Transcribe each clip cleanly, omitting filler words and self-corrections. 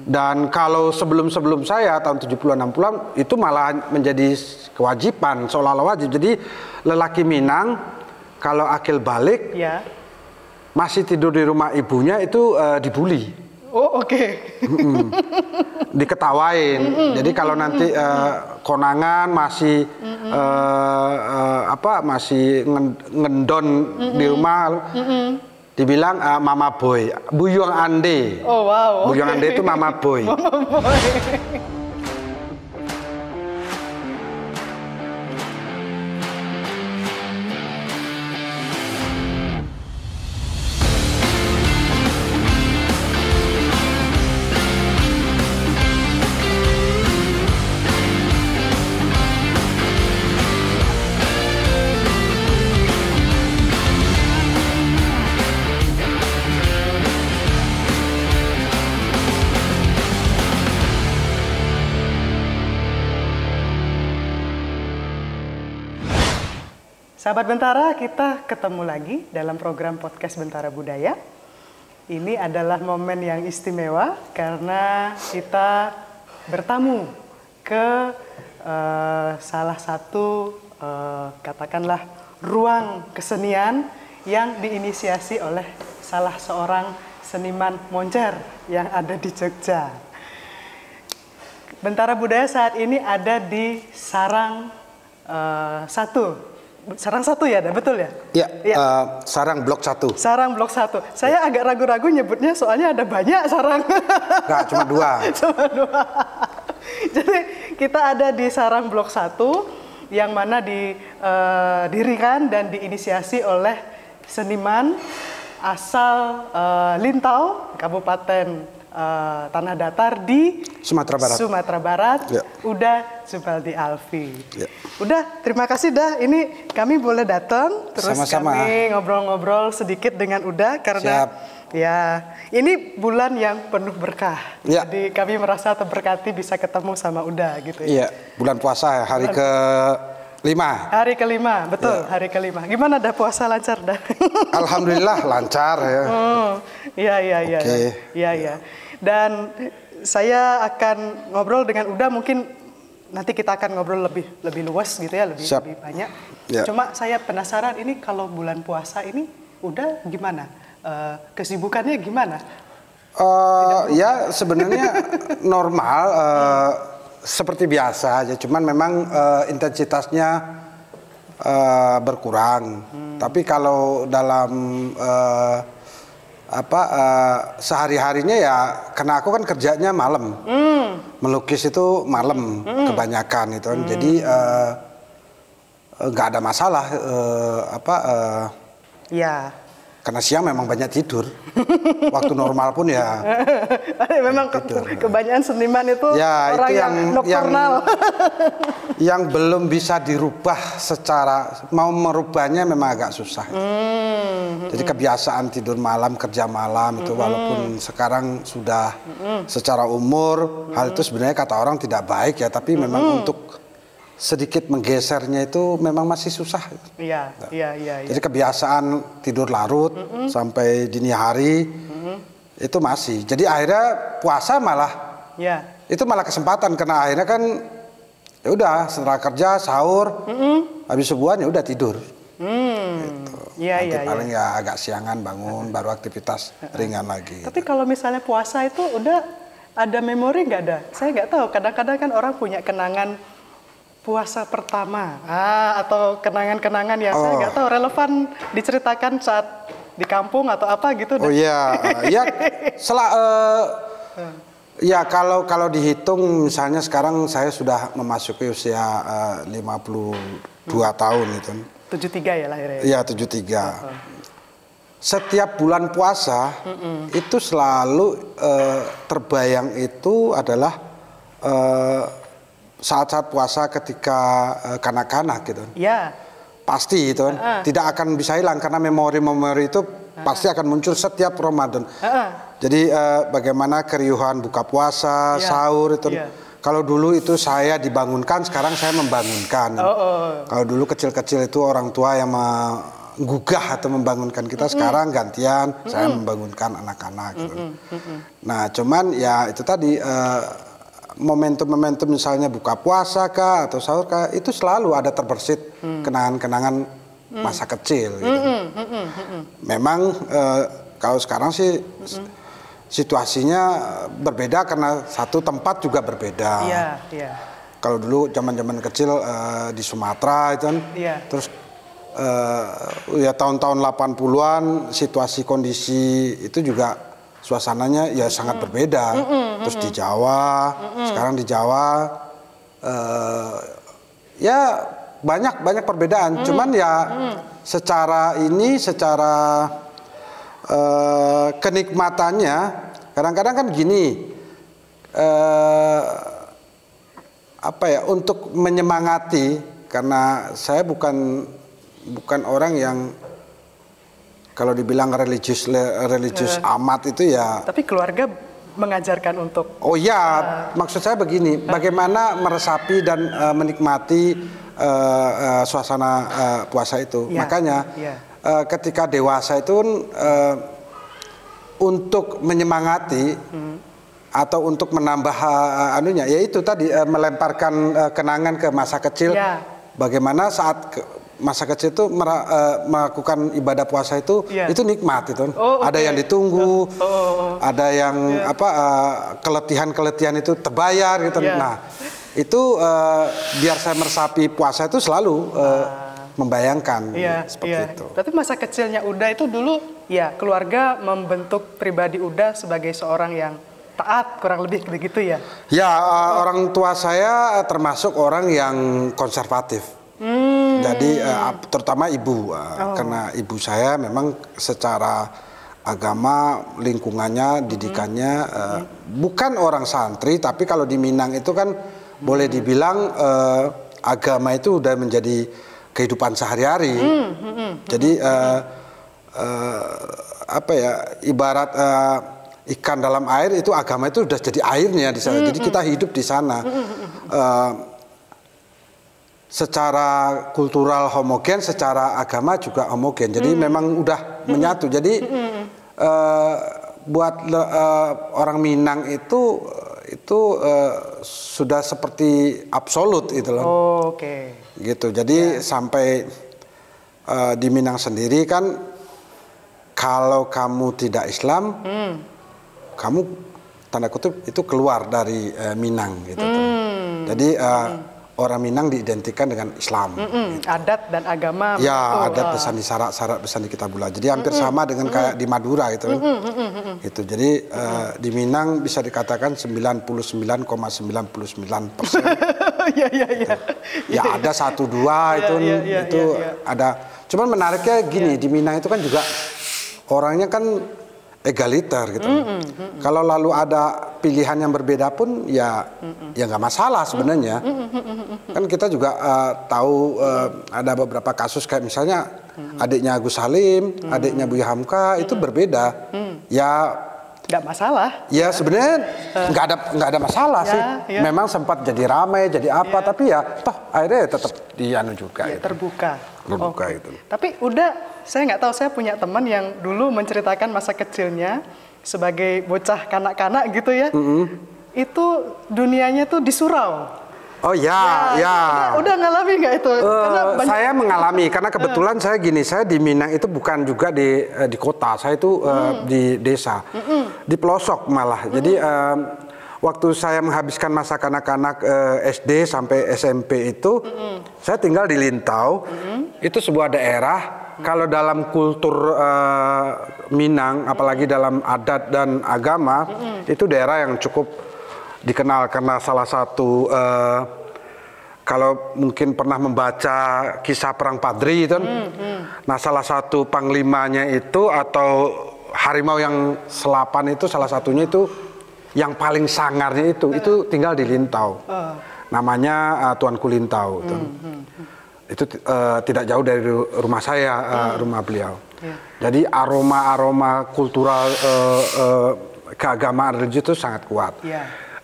Dan kalau sebelum saya tahun 70-an 60-an itu malah menjadi kewajiban, seolah-olah wajib. Jadi lelaki Minang kalau akil balik masih tidur di rumah ibunya itu dibully. Oh oke. Diketawain. Jadi kalau nanti konangan masih masih ngendon di rumah, dibilang Mama Boy, Buyung Ande. Oh wow. Buyung Ande itu Mama Boy. Mama Boy. Sahabat Bentara, kita ketemu lagi dalam program podcast Bentara Budaya. Ini adalah momen yang istimewa karena kita bertamu ke salah satu katakanlah ruang kesenian yang diinisiasi oleh salah seorang seniman moncer yang ada di Jogja. Bentara Budaya saat ini ada di Sarang 1. Sarang 1 ya, betul ya? Iya, Sarang Blok 1. Sarang Blok 1. Saya agak ragu-ragu nyebutnya soalnya ada banyak sarang. Enggak, cuma 2. Cuma 2. Jadi kita ada di Sarang Blok 1 yang mana didirikan dan diinisiasi oleh seniman asal Lintau, Kabupaten Tanah Datar di Sumatera Barat, Uda Zubaldi Alfi. Udah, terima kasih dah. Ini kami boleh datang, terus kami ngobrol-ngobrol sedikit dengan Uda karena ya ini bulan yang penuh berkah. Jadi kami merasa terberkati bisa ketemu sama Uda gitu ya. Iya, bulan puasa hari ke-5. Hari ke-5, betul, hari ke-5. Gimana dah puasa lancar dah? Alhamdulillah lancar ya. Iya. Dan saya akan ngobrol dengan Uda, mungkin nanti kita akan ngobrol lebih luas gitu ya, lebih banyak. Cuma saya penasaran ini kalau bulan puasa ini Uda gimana? Kesibukannya gimana? Ya sebenarnya normal, seperti biasa aja. Cuman memang intensitasnya berkurang. Tapi kalau dalam sehari-harinya ya, karena aku kan kerjanya malam, melukis itu malam kebanyakan itu, jadi nggak ada masalah karena siang memang banyak tidur, waktu normal pun ya. Memang kebanyakan seniman itu ya, orang itu yang nokturnal. Yang belum bisa dirubah secara, mau merubahnya memang agak susah. Jadi kebiasaan tidur malam, kerja malam itu walaupun sekarang sudah secara umur, hal itu sebenarnya kata orang tidak baik ya, tapi memang untuk sedikit menggesernya itu memang masih susah. Iya. Jadi kebiasaan tidur larut sampai dini hari itu masih. Jadi akhirnya puasa malah itu malah kesempatan, karena akhirnya kan ya udah setelah kerja sahur, habis subuhan ya udah tidur. Nanti paling ya agak siangan bangun baru aktivitas ringan lagi. Tapi kalau misalnya puasa itu udah ada memori nggak ada? Saya nggak tahu. Kadang-kadang kan orang punya kenangan puasa pertama, atau kenangan-kenangan yang saya nggak tahu relevan diceritakan saat di kampung atau apa gitu. Oh iya, ya kalau dihitung misalnya sekarang saya sudah memasuki usia 52 tahun itu. 73 ya lahirnya? Iya 73. Setiap bulan puasa itu selalu terbayang itu adalah saat-saat puasa ketika kanak-kanak gitu. Iya. Pasti itu kan tidak akan bisa hilang karena memori-memori itu pasti akan muncul setiap Ramadan. Jadi bagaimana keriuhan buka puasa, sahur itu. Kalau dulu itu saya dibangunkan, sekarang saya membangunkan. Kalau dulu kecil-kecil itu orang tua yang menggugah atau membangunkan kita. Sekarang gantian saya membangunkan anak-anak gitu. Nah cuman ya itu tadi momentum-momentum misalnya buka puasa kah atau sahur kah, itu selalu ada terbersit kenangan-kenangan masa kecil gitu. Memang kalau sekarang sih situasinya berbeda karena satu tempat juga berbeda. Kalau dulu zaman-zaman kecil di Sumatera itu kan, terus ya tahun-tahun 80-an situasi kondisi itu juga suasananya ya sangat berbeda. Terus di Jawa, sekarang di Jawa ya banyak perbedaan. Cuman ya secara kenikmatannya kadang-kadang kan gini, apa ya, untuk menyemangati, karena saya bukan orang yang kalau dibilang religius amat itu ya. Tapi keluarga mengajarkan untuk. Oh ya, maksud saya begini, bagaimana meresapi dan menikmati suasana puasa itu. Makanya ketika dewasa itu untuk menyemangati atau untuk menambah anunya, yaitu tadi melemparkan kenangan ke masa kecil. Bagaimana saat masa kecil itu melakukan ibadah puasa itu nikmat itu. Ada yang ditunggu, ada yang keletihan itu terbayar gitu. Nah itu biar saya meresapi puasa itu selalu membayangkan seperti itu. Tapi masa kecilnya Uda itu dulu ya keluarga membentuk pribadi Uda sebagai seorang yang taat, kurang lebih begitu ya? Ya, orang tua saya termasuk orang yang konservatif. Jadi terutama ibu, karena ibu saya memang secara agama, lingkungannya, didikannya bukan orang santri, tapi kalau di Minang itu kan boleh dibilang agama itu udah menjadi kehidupan sehari-hari. Jadi apa ya, ibarat ikan dalam air itu agama itu udah jadi airnya di sana. Jadi kita hidup di sana. Secara kultural homogen, secara agama juga homogen. Jadi memang udah menyatu. Jadi buat orang Minang itu sudah seperti absolut itu loh. Gitu. Jadi sampai di Minang sendiri kan, kalau kamu tidak Islam, kamu tanda kutip itu keluar dari Minang gitu. Jadi orang Minang diidentikan dengan Islam. Gitu. Adat dan agama. Ya, adat besandi syarat besandi kitabullah. Jadi hampir sama dengan kayak di Madura gitu. Gitu. Jadi di Minang bisa dikatakan 99,99%. Ya ada 1-2 itu ada. Cuman menariknya gini, di Minang itu kan juga orangnya kan egaliter gitu. Kalau lalu ada pilihan yang berbeda pun ya nggak masalah sebenarnya. Kan kita juga tahu ada beberapa kasus kayak misalnya adiknya Agus Salim, adiknya Buya Hamka itu berbeda. Ya nggak masalah. Ya sebenarnya nggak ada masalah sih. Memang sempat jadi ramai, jadi apa, tapi ya toh akhirnya tetap dianu juga. Ya, gitu. Terbuka itu. Tapi saya nggak tahu, saya punya teman yang dulu menceritakan masa kecilnya sebagai bocah kanak-kanak gitu ya. Itu dunianya tuh di surau. Oh ya. Udah ngalami nggak itu? Saya mengalami karena kebetulan saya gini, saya di Minang itu bukan juga di kota, saya itu di desa, di pelosok malah. Jadi waktu saya menghabiskan masa kanak-kanak SD sampai SMP itu, saya tinggal di Lintau. Itu sebuah daerah. Kalau dalam kultur Minang, apalagi dalam adat dan agama, itu daerah yang cukup dikenal karena salah satu kalau mungkin pernah membaca kisah perang Padri itu, nah salah satu panglimanya itu atau harimau yang selapan itu salah satunya itu yang paling sangarnya itu tinggal di Lintau, namanya Tuanku Lintau. Itu tidak jauh dari rumah saya, rumah beliau. Jadi aroma kultural keagamaan religi itu sangat kuat.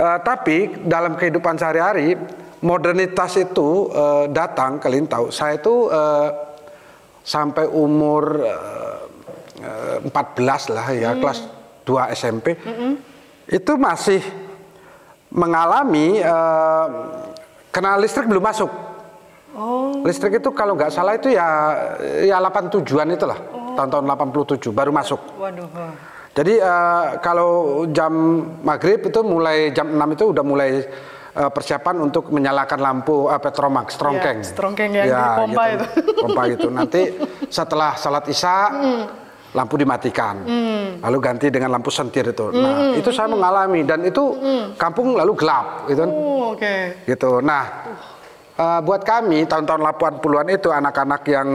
Tapi dalam kehidupan sehari-hari modernitas itu datang ke Lintau. Saya itu sampai umur 14 lah ya, kelas 2 SMP, itu masih mengalami karena listrik belum masuk. Listrik itu kalau nggak salah itu ya 87-an itulah, tahun-tahun 87 baru masuk. Waduh. Jadi kalau jam maghrib itu mulai jam 6 itu udah mulai persiapan untuk menyalakan lampu Petromax, strongkeng. Ya, strongkeng yang dipompa gitu, itu. Pompa gitu. Nanti setelah salat isya lampu dimatikan, lalu ganti dengan lampu sentir itu. Nah, itu saya mengalami dan itu kampung lalu gelap, gitu. Gitu. Nah, buat kami tahun-tahun 80-an itu anak-anak yang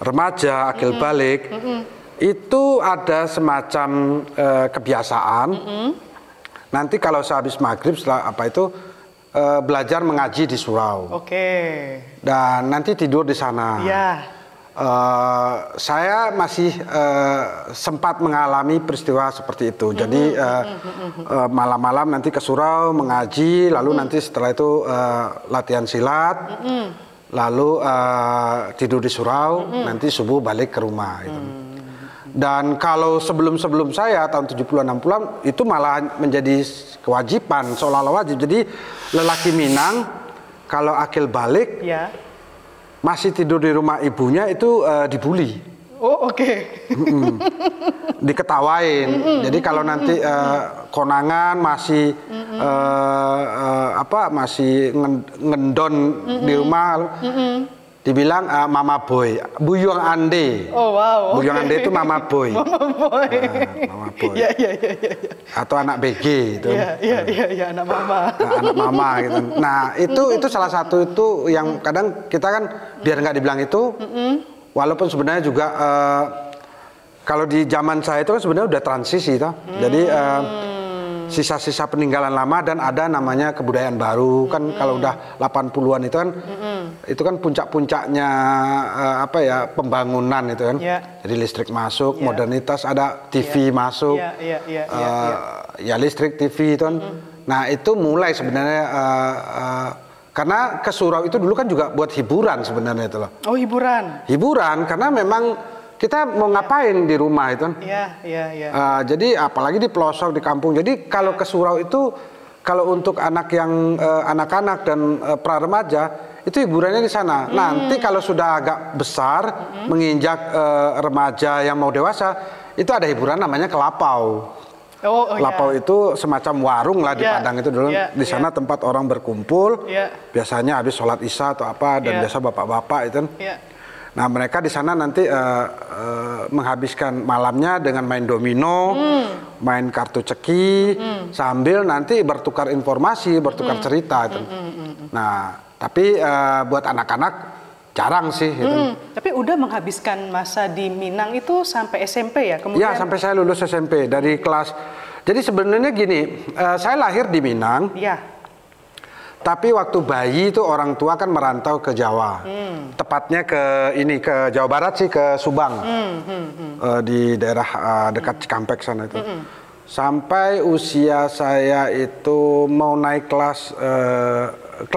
remaja, akil balik, itu ada semacam kebiasaan. Nanti kalau sehabis maghrib setelah apa itu belajar mengaji di surau. Dan nanti tidur di sana. Saya masih sempat mengalami peristiwa seperti itu. Jadi malam-malam nanti ke surau mengaji, lalu nanti setelah itu latihan silat, lalu tidur di surau, nanti subuh balik ke rumah. Gitu. Dan kalau sebelum-sebelum saya tahun 70-an 60-an itu malah menjadi kewajiban, seolah-olah wajib. Jadi lelaki Minang kalau akil balik masih tidur di rumah ibunya itu dibully. Diketawain. Jadi kalau nanti konangan masih masih ngendon di rumah, dibilang Mama Boy, Buyong Ande. Buyong Ande itu Mama Boy. Mama Boy. Atau anak BG itu. Anak mama. Anak mama gitu. Nah, itu salah satu itu yang kadang kita kan biar nggak dibilang itu, walaupun sebenarnya juga kalau di zaman saya itu kan sebenarnya udah transisi toh. Jadi sisa-sisa peninggalan lama dan ada namanya kebudayaan baru kan. Kalau udah 80-an itu kan puncak-puncaknya pembangunan itu kan. Jadi listrik masuk, modernitas, ada TV masuk, ya listrik TV itu kan. Nah itu mulai sebenarnya karena ke surau itu dulu kan juga buat hiburan sebenarnya itu loh. Hiburan karena memang kita mau ngapain di rumah itu? Jadi apalagi di pelosok di kampung. Jadi kalau ke surau itu kalau untuk anak yang anak-anak dan pra remaja itu hiburannya di sana. Nanti kalau sudah agak besar menginjak remaja yang mau dewasa itu ada hiburan namanya kelapau. Kelapau itu semacam warung lah di Padang itu dulu. Di sana tempat orang berkumpul. Biasanya habis sholat isya atau apa dan biasa bapak-bapak itu. Nah mereka di sana nanti menghabiskan malamnya dengan main domino, main kartu ceki, sambil nanti bertukar informasi, bertukar cerita. Itu. Nah tapi buat anak-anak jarang sih. Gitu. Tapi udah menghabiskan masa di Minang itu sampai SMP ya? Iya sampai saya lulus SMP dari kelas. Jadi sebenarnya gini, saya lahir di Minang. Tapi waktu bayi itu orang tua kan merantau ke Jawa, tepatnya ke Jawa Barat sih, ke Subang, di daerah dekat Cikampek sana itu. Sampai usia saya itu mau naik kelas 2,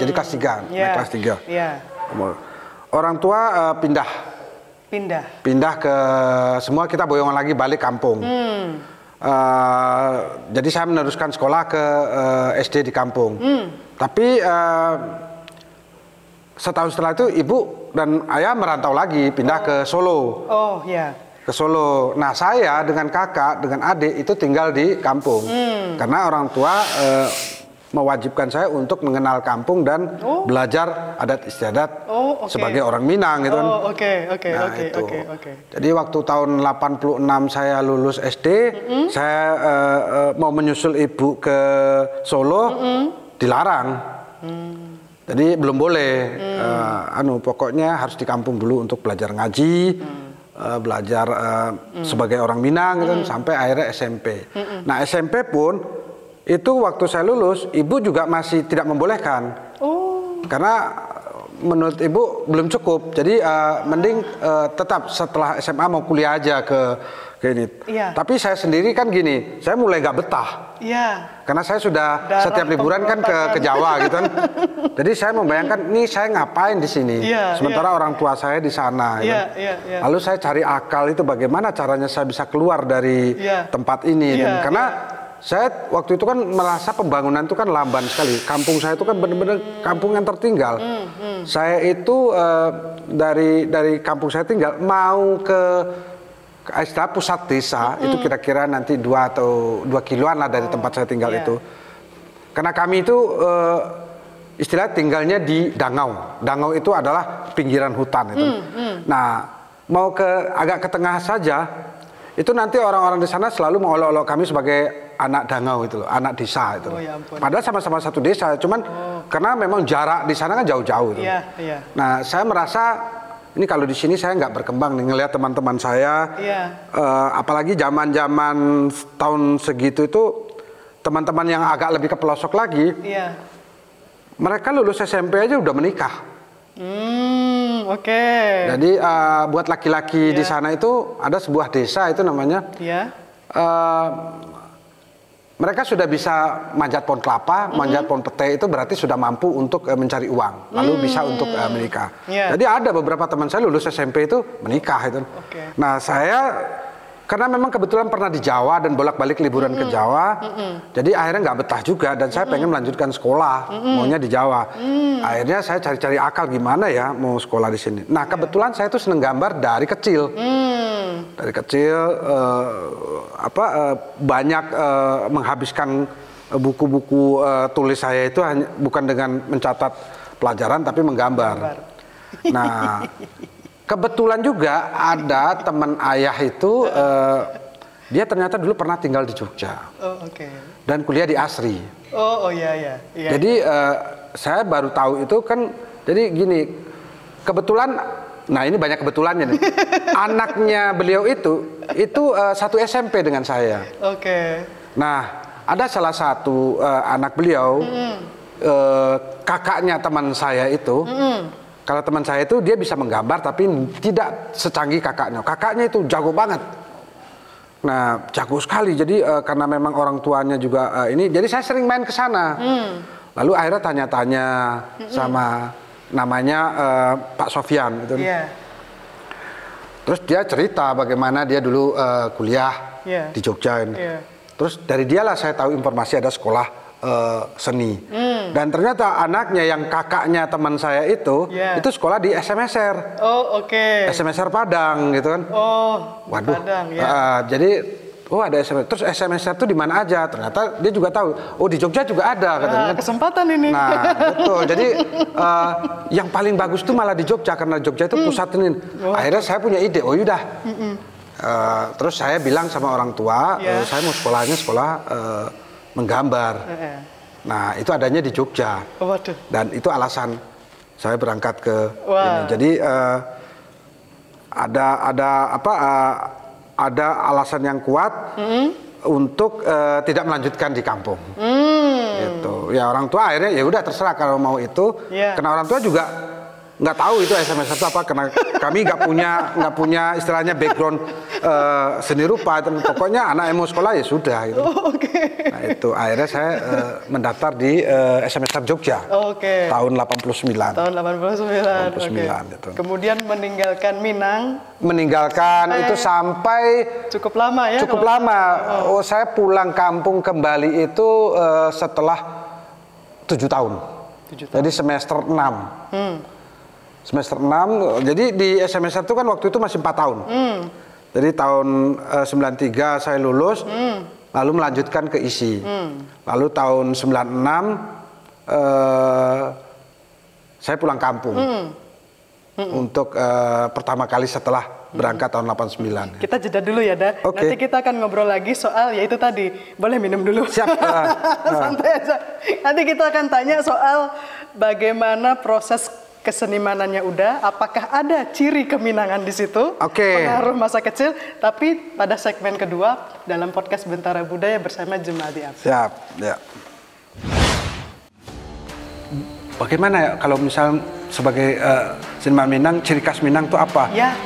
jadi kelas 3, naik kelas 3. Orang tua pindah ke semua, kita boyongan lagi balik kampung. Jadi saya meneruskan sekolah ke SD di kampung. Tapi setahun setelah itu ibu dan ayah merantau lagi, pindah ke Solo. Ke Solo. Nah saya dengan kakak, dengan adik itu tinggal di kampung. Karena orang tua mewajibkan saya untuk mengenal kampung dan belajar adat istiadat sebagai orang Minang gitu kan. Jadi waktu tahun 86 saya lulus SD, saya mau menyusul ibu ke Solo, dilarang. Jadi belum boleh. Pokoknya harus di kampung dulu untuk belajar ngaji, belajar sebagai orang Minang gitu, sampai akhirnya SMP. Nah SMP pun itu waktu saya lulus, ibu juga masih tidak membolehkan. Karena menurut Ibu belum cukup. Jadi mending tetap setelah SMA mau kuliah aja ke ini. Iya. Tapi saya sendiri kan gini, saya mulai nggak betah. Iya. Karena saya sudah setiap liburan kan ke Jawa gitu kan. Jadi saya membayangkan, nih saya ngapain di sini. Iya, Sementara orang tua saya di sana. Iya, gitu. iya. Lalu saya cari akal itu bagaimana caranya saya bisa keluar dari tempat ini. Dan karena saya waktu itu kan merasa pembangunan itu kan lamban sekali. Kampung saya itu kan benar-benar kampung yang tertinggal. Saya itu dari kampung saya tinggal mau ke istilah pusat desa itu kira-kira nanti 2 atau 2 kiloan lah dari tempat saya tinggal itu. Karena kami itu istilah tinggalnya di Dangau. Dangau itu adalah pinggiran hutan itu. Nah, mau agak ke tengah saja, itu nanti orang-orang di sana selalu mengolok-olok kami sebagai anak Dangau itu loh, anak desa itu. Ya ampun. Padahal sama-sama satu desa, cuman karena memang jarak di sana kan jauh-jauh itu. Nah, saya merasa ini kalau di sini saya nggak berkembang nih, ngelihat teman-teman saya, apalagi zaman-zaman tahun segitu itu teman-teman yang agak lebih ke pelosok lagi, mereka lulus SMP aja udah menikah. Jadi buat laki-laki di sana itu ada sebuah desa itu namanya. Mereka sudah bisa manjat pohon kelapa, manjat pohon pete, itu berarti sudah mampu untuk mencari uang, lalu bisa untuk menikah. Jadi ada beberapa teman saya lulus SMP itu menikah itu. Nah saya karena memang kebetulan pernah di Jawa dan bolak-balik liburan ke Jawa, jadi akhirnya nggak betah juga dan saya pengen melanjutkan sekolah, maunya di Jawa. Akhirnya saya cari-cari akal gimana ya mau sekolah di sini. Nah kebetulan saya tuh seneng gambar dari kecil. Dari kecil banyak menghabiskan buku-buku tulis saya itu bukan dengan mencatat pelajaran tapi menggambar. Nah, kebetulan juga ada teman ayah itu dia ternyata dulu pernah tinggal di Jogja. Dan kuliah di ASRI. Jadi saya baru tahu itu kan, jadi gini, kebetulan. Nah ini banyak kebetulannya nih. Anaknya beliau itu satu SMP dengan saya. Nah ada salah satu anak beliau, kakaknya teman saya itu. Kalau teman saya itu dia bisa menggambar tapi tidak secanggih kakaknya. Kakaknya itu jago banget. Nah jago sekali. Jadi karena memang orang tuanya juga ini, jadi saya sering main ke sana. Lalu akhirnya tanya-tanya sama namanya Pak Sofyan gitu. Terus dia cerita bagaimana dia dulu kuliah di Jogja ini. Terus dari dialah saya tahu informasi ada sekolah seni. Dan ternyata anaknya yang kakaknya teman saya itu sekolah di SMSR. SMSR Padang gitu kan. Waduh. Padang, jadi ada SMS. Terus SMSR itu di mana aja? Ternyata dia juga tahu. Oh di Jogja juga ada katanya. Kesempatan ini. Nah betul. Jadi yang paling bagus itu malah di Jogja karena Jogja itu pusat ini. Akhirnya saya punya ide. Oh yaudah. Terus saya bilang sama orang tua, saya mau sekolahnya sekolah menggambar. Nah itu adanya di Jogja. Dan itu alasan saya berangkat ke ini. Jadi ada alasan yang kuat untuk tidak melanjutkan di kampung. Gitu. Ya orang tua akhirnya ya udah terserah kalau mau itu. Karena orang tua juga nggak tahu itu SMS itu apa, karena kami nggak punya istilahnya background seni rupa. Pokoknya anak mau sekolah ya sudah gitu. Nah itu akhirnya saya mendaftar di SMSR Jogja tahun 89. Tahun 89. Gitu. Kemudian meninggalkan Minang. Itu sampai cukup lama ya. Cukup lama. Saya pulang kampung kembali itu setelah 7 tahun. Jadi semester 6. Semester 6, jadi di SMSR itu kan waktu itu masih 4 tahun. Jadi tahun 93 saya lulus, lalu melanjutkan ke ISI. Lalu tahun 96 saya pulang kampung untuk pertama kali setelah berangkat tahun 89. Kita jeda dulu ya, Da. Nanti kita akan ngobrol lagi soal yaitu tadi. Boleh minum dulu? Siap. Santai aja. Nanti kita akan tanya soal bagaimana proses kesenimanannya udah, apakah ada ciri keminangan di situ, pengaruh masa kecil, tapi pada segmen kedua dalam podcast Bentara Budaya bersama Jumadi Abdul. Siap, ya. bagaimana ya kalau misal sebagai seniman Minang, ciri khas Minang itu apa? Ya.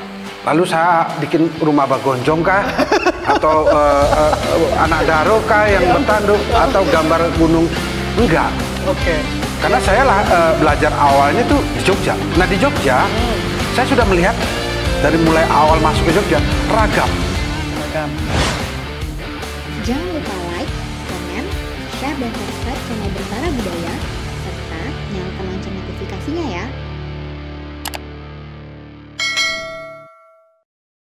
Lalu saya bikin rumah bagonjong kah? Atau anak daro kah yang bertanduk? Atau gambar gunung? Enggak. Oke. Karena saya belajar awalnya tuh di Jogja. Nah di Jogja, saya sudah melihat dari mulai awal masuk ke Jogja, ragam. Jangan lupa like, komen, share, dan subscribe channel Bersara Budaya, serta nyalakan lonceng